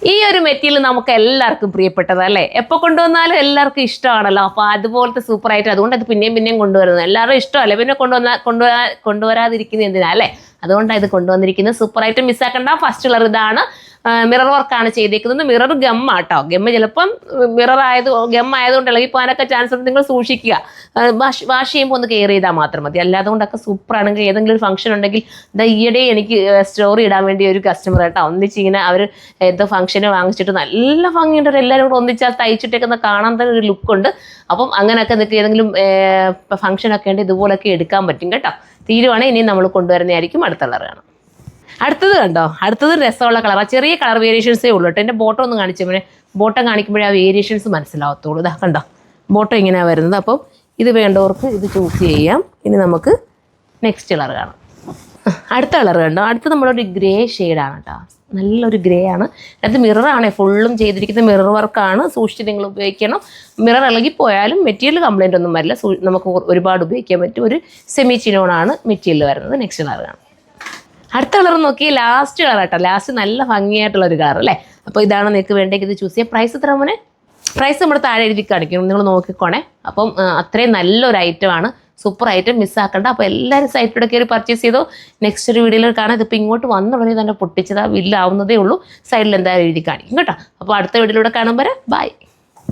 ഈ ഒരു മെറ്റീരിയൽ നമുക്ക് എല്ലാവർക്കും പ്രിയപ്പെട്ടതല്ലേ, എപ്പോൾ കൊണ്ടുവന്നാലും എല്ലാവർക്കും ഇഷ്ടമാണല്ലോ. അപ്പോൾ അതുപോലത്തെ സൂപ്പറായിട്ട്, അതുകൊണ്ട് അത് പിന്നെയും കൊണ്ടുവരുന്നത്. എല്ലാവരും ഇഷ്ടമല്ലേ, പിന്നെ കൊണ്ടുവരാതിരിക്കുന്നത് എന്തിനാ അല്ലേ? അതുകൊണ്ടാണ് ഇത് കൊണ്ടുവന്നിരിക്കുന്നത്. സൂപ്പറായിട്ട് മിസ്സാക്കണ്ട. ഫസ്റ്റ് കളർ ഇതാണ്. മിറർ വർക്കാണ് ചെയ്തേക്കുന്നത്. മിറർ ഗമ്മാട്ടോ. ഗമ്മ് ചിലപ്പം ഗം ആയതുകൊണ്ട് ഇളകി പോകാനൊക്കെ ചാൻസ് ഉണ്ട്. നിങ്ങൾ സൂക്ഷിക്കുക. വാഷ് ചെയ്യുമ്പോൾ ഒന്ന് കെയർ ചെയ്താൽ മാത്രം മതി. അല്ലാതെ കൊണ്ടൊക്കെ സൂപ്പറാണെങ്കിൽ ഏതെങ്കിലും ഒരു ഫംഗ്ഷൻ ഉണ്ടെങ്കിൽ ഈയിടെ എനിക്ക് സ്റ്റോറി ഇടാൻ വേണ്ടി ഒരു കസ്റ്റമർ കേട്ടോ ഒന്നിച്ചിങ്ങനെ അവർ എന്തോ ഫംഗ്ഷന് വാങ്ങിച്ചിട്ട് നല്ല ഭംഗിയുണ്ട്. എല്ലാവരും കൂടെ ഒന്നിച്ചാൽ തയ്ച്ചിട്ടേക്കുന്ന കാണാൻ തന്നെ ഒരു ലുക്കുണ്ട്. അപ്പം അങ്ങനെയൊക്കെ നിങ്ങൾക്ക് ഏതെങ്കിലും ഫംഗ്ഷനൊക്കെ ഉണ്ട് ഇതുപോലൊക്കെ എടുക്കാൻ പറ്റും കേട്ടോ. തീരുവാണെങ്കിൽ ഇനി നമ്മൾ കൊണ്ടുവരുന്നതായിരിക്കും. അടുത്ത കളർ കാണാം. അടുത്തത് കണ്ടോ, അടുത്തത് രസമുള്ള കളറാണ്. ചെറിയ കളർ വേരിയേഷൻസേ ഉള്ളൂ കേട്ടോ. എൻ്റെ ബോട്ടം ഒന്ന് കാണിച്ചപ്പോഴേ, ബോട്ടം കാണിക്കുമ്പോഴേ ആ വേരിയേഷൻസ് മനസ്സിലാവത്തുള്ളൂ. ഇതാ കണ്ടോ, ബോട്ടം ഇങ്ങനെയാണ് വരുന്നത്. അപ്പം ഇത് വേണ്ടവർക്ക് ഇത് ചൂസ് ചെയ്യാം. ഇനി നമുക്ക് നെക്സ്റ്റ് കളർ കാണാം. അടുത്ത കളർ കണ്ടോ, അടുത്ത് നമ്മളൊരു ഗ്രേ ഷെയ്ഡാണ് കേട്ടോ. നല്ലൊരു ഗ്രേ ആണ്. അടുത്ത് മിററാണ് ഫുള്ളും ചെയ്തിരിക്കുന്നത്. മിറർ വർക്കാണ്. സൂക്ഷിച്ച് നിങ്ങൾ ഉപയോഗിക്കണം. മിറർ ഇളകിപ്പോയാലും മെറ്റീരിയൽ കംപ്ലൈൻ്റ് ഒന്നും വരില്ല. നമുക്ക് ഒരുപാട് ഉപയോഗിക്കാൻ പറ്റും. ഒരു സെമി ചിനോണാണ് മെറ്റീരിയൽ വരുന്നത്. നെക്സ്റ്റ് കളർ കാണാം. അടുത്ത കളർ നോക്കി, ലാസ്റ്റ് കളർ കേട്ടോ. ലാസ്റ്റ് നല്ല ഭംഗിയായിട്ടുള്ള ഒരു കളർ അല്ലേ. അപ്പോൾ ഇതാണ് നിങ്ങൾക്ക് വേണ്ടെങ്കിൽ ഇത് ചൂസ് ചെയ്യാം. പ്രൈസ് എത്ര മോനെ? പ്രൈസ് നമ്മുടെ താഴെ എഴുതി കാണിക്കും, നിങ്ങൾ നോക്കിക്കോണേ. അപ്പം അത്രയും നല്ലൊരു ഐറ്റമാണ്. സൂപ്പർ ഐറ്റം, മിസ്സാക്കണ്ട. അപ്പോൾ എല്ലാവരും സൈറ്റിലൂടെ കയറി പർച്ചേസ് ചെയ്തോ. നെക്സ്റ്റ് ഒരു വീഡിയോയിൽ കാണാം. ഇതിപ്പോൾ ഇങ്ങോട്ട് വന്നുടനെ തന്നെ പൊട്ടിച്ചതാ, ബില്ലാവുന്നതേ ഉള്ളൂ. സൈഡിൽ എന്തായാലും എഴുതി കാണിക്കും കേട്ടോ. അപ്പോൾ അടുത്ത വീഡിയോയിലൂടെ കാണുമ്പോൾ ബൈ.